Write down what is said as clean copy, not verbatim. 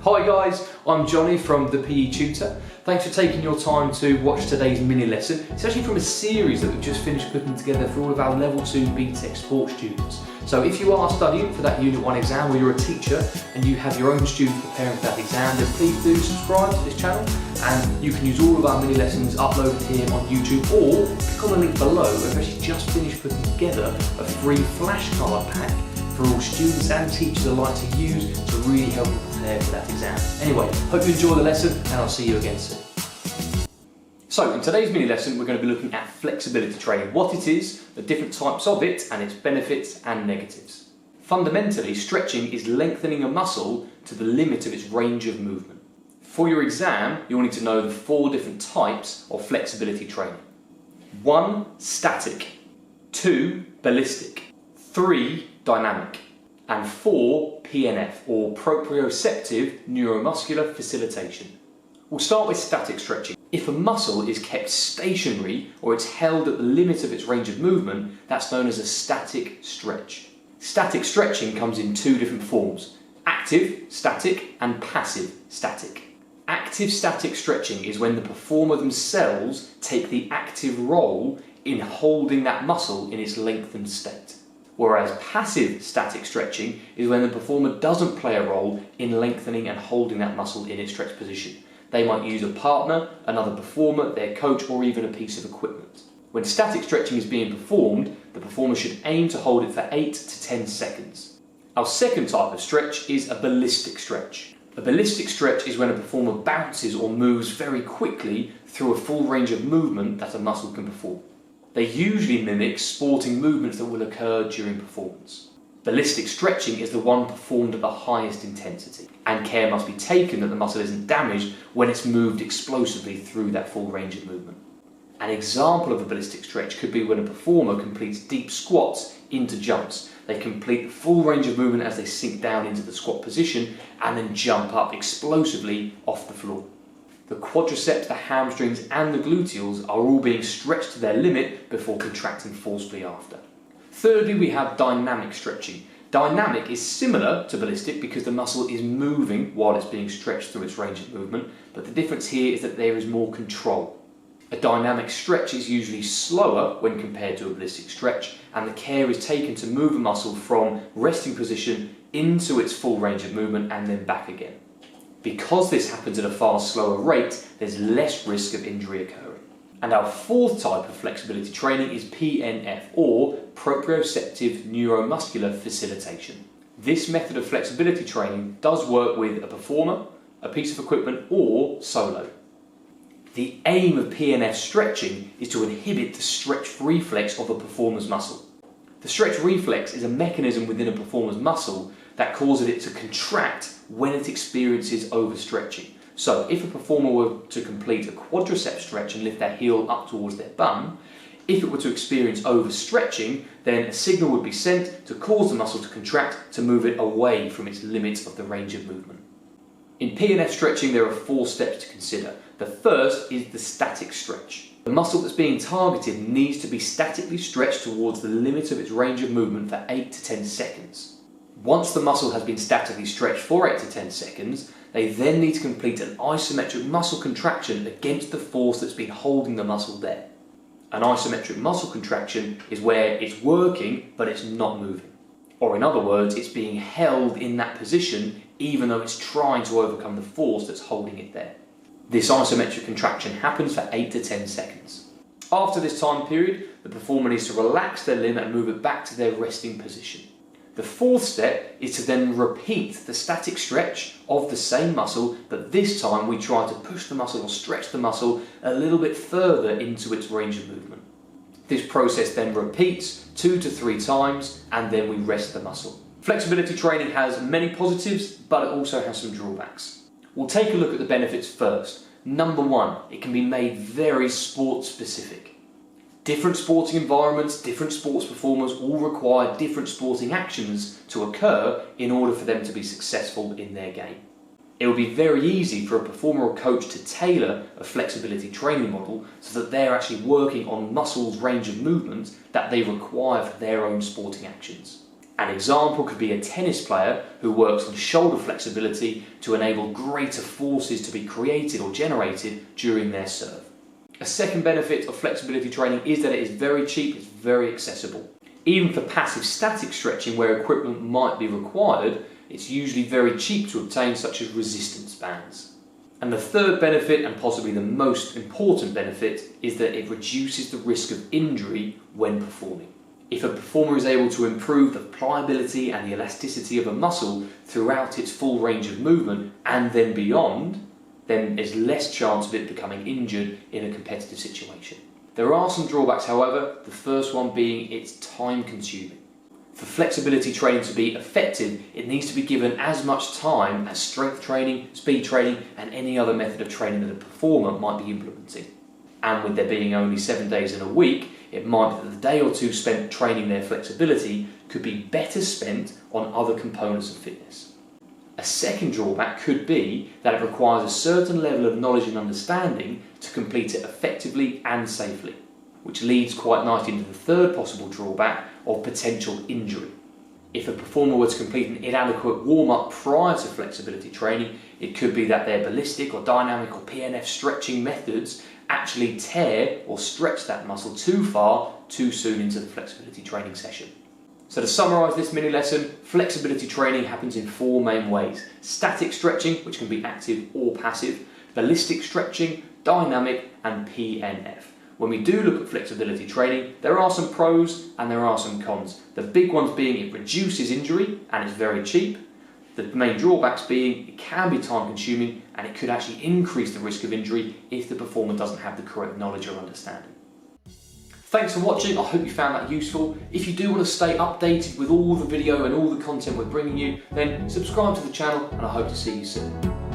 Hi guys, I'm Johnny from the PE Tutor. Thanks for taking your time to watch today's mini lesson. It's actually from a series that we've just finished putting together for all of our Level 2 BTEC Sport students. So if you are studying for that Unit 1 exam, or you're a teacher and you have your own students preparing for that exam, then please do subscribe to this channel, and you can use all of our mini lessons uploaded here on YouTube, or click on the link below. We've actually just finished putting together a free flashcard pack for all students and teachers alike to use to really help you prepare for that exam. Anyway, hope you enjoy the lesson and I'll see you again soon. So in today's mini lesson we're going to be looking at flexibility training, what it is, the different types of it and its benefits and negatives. Fundamentally, stretching is lengthening a muscle to the limit of its range of movement. For your exam, you'll need to know the 4 different types of flexibility training. 1. Static. 2. Ballistic. 3. Dynamic. And 4. PNF, or proprioceptive neuromuscular facilitation. We'll start with static stretching. If a muscle is kept stationary or it's held at the limit of its range of movement, that's known as a static stretch. Static stretching comes in 2 different forms: active static and passive static. Active static stretching is when the performer themselves take the active role in holding that muscle in its lengthened state. Whereas passive static stretching is when the performer doesn't play a role in lengthening and holding that muscle in its stretched position. They might use a partner, another performer, their coach, or even a piece of equipment. When static stretching is being performed, the performer should aim to hold it for 8 to 10 seconds. Our second type of stretch is a ballistic stretch. A ballistic stretch is when a performer bounces or moves very quickly through a full range of movement that a muscle can perform. They usually mimic sporting movements that will occur during performance. Ballistic stretching is the one performed at the highest intensity, and care must be taken that the muscle isn't damaged when it's moved explosively through that full range of movement. An example of a ballistic stretch could be when a performer completes deep squats into jumps. They complete the full range of movement as they sink down into the squat position and then jump up explosively off the floor. The quadriceps, the hamstrings and the gluteals are all being stretched to their limit before contracting forcefully after. Thirdly, we have dynamic stretching. Dynamic is similar to ballistic because the muscle is moving while it's being stretched through its range of movement, but the difference here is that there is more control. A dynamic stretch is usually slower when compared to a ballistic stretch, and the care is taken to move a muscle from resting position into its full range of movement and then back again. Because this happens at a far slower rate, there's less risk of injury occurring. And our 4th type of flexibility training is PNF, or proprioceptive neuromuscular facilitation. This method of flexibility training does work with a performer, a piece of equipment, or solo. The aim of PNF stretching is to inhibit the stretch reflex of a performer's muscle. The stretch reflex is a mechanism within a performer's muscle that causes it to contract when it experiences overstretching. So if a performer were to complete a quadricep stretch and lift their heel up towards their bum, if it were to experience overstretching, then a signal would be sent to cause the muscle to contract to move it away from its limits of the range of movement. In PNF stretching there are 4 steps to consider. The first is the static stretch. The muscle that's being targeted needs to be statically stretched towards the limit of its range of movement for 8 to 10 seconds. Once the muscle has been statically stretched for 8 to 10 seconds, they then need to complete an isometric muscle contraction against the force that's been holding the muscle there. An isometric muscle contraction is where it's working but it's not moving. Or in other words, it's being held in that position even though it's trying to overcome the force that's holding it there. This isometric contraction happens for 8 to 10 seconds. After this time period, the performer needs to relax their limb and move it back to their resting position. The 4th step is to then repeat the static stretch of the same muscle, but this time we try to push the muscle or stretch the muscle a little bit further into its range of movement. This process then repeats 2 to 3 times and then we rest the muscle. Flexibility training has many positives, but it also has some drawbacks. We'll take a look at the benefits first. Number 1, it can be made very sport specific. Different sporting environments, different sports performers all require different sporting actions to occur in order for them to be successful in their game. It will be very easy for a performer or coach to tailor a flexibility training model so that they're actually working on muscles' range of movement that they require for their own sporting actions. An example could be a tennis player who works on shoulder flexibility to enable greater forces to be created or generated during their serve. A second benefit of flexibility training is that it is very cheap, it's very accessible. Even for passive static stretching where equipment might be required, it's usually very cheap to obtain, such as resistance bands. And the third benefit, and possibly the most important benefit, is that it reduces the risk of injury when performing. If a performer is able to improve the pliability and the elasticity of a muscle throughout its full range of movement and then beyond, then there's less chance of it becoming injured in a competitive situation. There are some drawbacks, however, the first one being it's time consuming. For flexibility training to be effective, it needs to be given as much time as strength training, speed training, and any other method of training that a performer might be implementing. And with there being only 7 days in a week, it might be that the day or two spent training their flexibility could be better spent on other components of fitness. A second drawback could be that it requires a certain level of knowledge and understanding to complete it effectively and safely, which leads quite nicely into the third possible drawback of potential injury. If a performer were to complete an inadequate warm-up prior to flexibility training, it could be that their ballistic or dynamic or PNF stretching methods actually tear or stretch that muscle too far too soon into the flexibility training session. So to summarise this mini lesson, flexibility training happens in 4 main ways. Static stretching, which can be active or passive, ballistic stretching, dynamic, and PNF. When we do look at flexibility training, there are some pros and there are some cons. The big ones being it reduces injury and it's very cheap. The main drawbacks being it can be time consuming and it could actually increase the risk of injury if the performer doesn't have the correct knowledge or understanding. Thanks for watching, I hope you found that useful. If you do want to stay updated with all the video and all the content we're bringing you, then subscribe to the channel and I hope to see you soon.